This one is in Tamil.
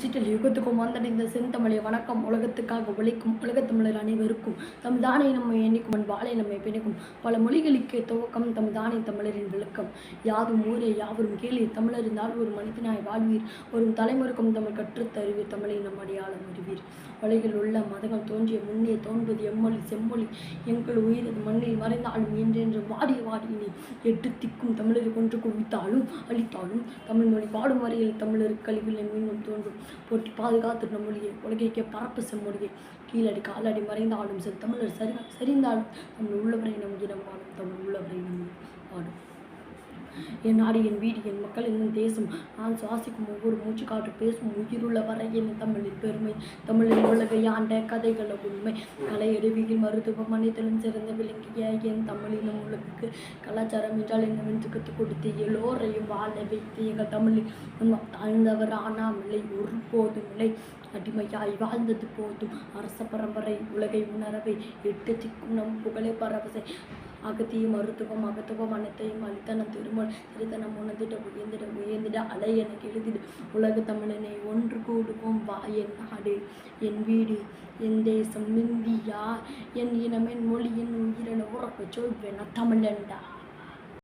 டிஜிட்டல் யுகத்துக்கும் வந்தடைந்த செந்தமிழை வணக்கம். உலகத்துக்காக உழைக்கும் உலகத்தமிழர் அனைவருக்கும் தானே நம்மை எண்ணிக்கும் அன்பாலே நம்மை பிணைக்கும் பல மொழிகளுக்கு துவக்கம் தானே தமிழரின் விளக்கம். யாதும் ஊரே யாவரும் கேளீர், தமிழர் இருந்தால் ஒரு மனிதனாய் வாழ்வீர். வரும் தலைமுறைக்கும் தமிழ் கற்றுத்தருவீர், தமிழை நம் அடையாளம் அறிவீர். உலகில் உள்ள மதங்கள் தோன்றிய முன்னே தோன்பது எம்மொழி செம்மொழி. எங்கள் உயிரது மண்ணில் மறைந்தாலும் என்றென்று வாடிய வாடியினை எட்டு திக்கும் தமிழரை கொன்று குவித்தாலும் அழித்தாலும் தமிழ் மொழி பாடும் வரையில் தமிழருக்கு கல்வியில் மீண்டும் தோன்றும். போட்டி பாதுகாத்து நம் மொழியை உலகைக்கே பரப்பு செம்மொழியை. கீழடி காலடி மறைந்தாலும் சரி, தமிழர் சரிந்தாலும் தமிழ் உள்ளவரை நம் இனம் வாழும், தமிழ் உள்ளவரை நம் வாடும். என் நாடு, என் வீடு, என் மக்கள், என் தேசம். நான் சுவாசிக்கும் ஒவ்வொரு மூச்சு காற்று பேசும் உயிருள்ள வரை என் தமிழின் பெருமை. தமிழின் உலகை ஆண்ட கதைகள உண்மை. கலை அறிவியல் மருத்துவம் அனைத்திலும் சிறந்த விளங்கிய என் தமிழினம் உலகுக்கு கலாச்சாரம் என்றால் என்னவென்று கற்றுக் கொடுத்து எல்லோரையும் வாழ வைத்து எங்கள் தமிழில் தாழ்ந்தவர் ஆனாமில்லை, ஒருபோதும் இல்லை. அடிமையாய் வாழ்ந்தது போதும் அரச பரம்பரை உலகை உணரவை எட்டு திக்கும் நம் புகழை பரவசை. அகத்திய மருத்துவம் அகத்துவம் அனைத்தையும் அளித்தனம் திருமல் திருத்தனம் உணர்ந்திட உயர்ந்திட அலை என எழுதிடு. உலக தமிழனை ஒன்று கூடுவோம் வா. என் நாடு, என் வீடு, என் தேசம் இந்தியா, என் இனம், என் மொழி, என் உயிரென உறக்க சொல்வேன் தமிழண்டா.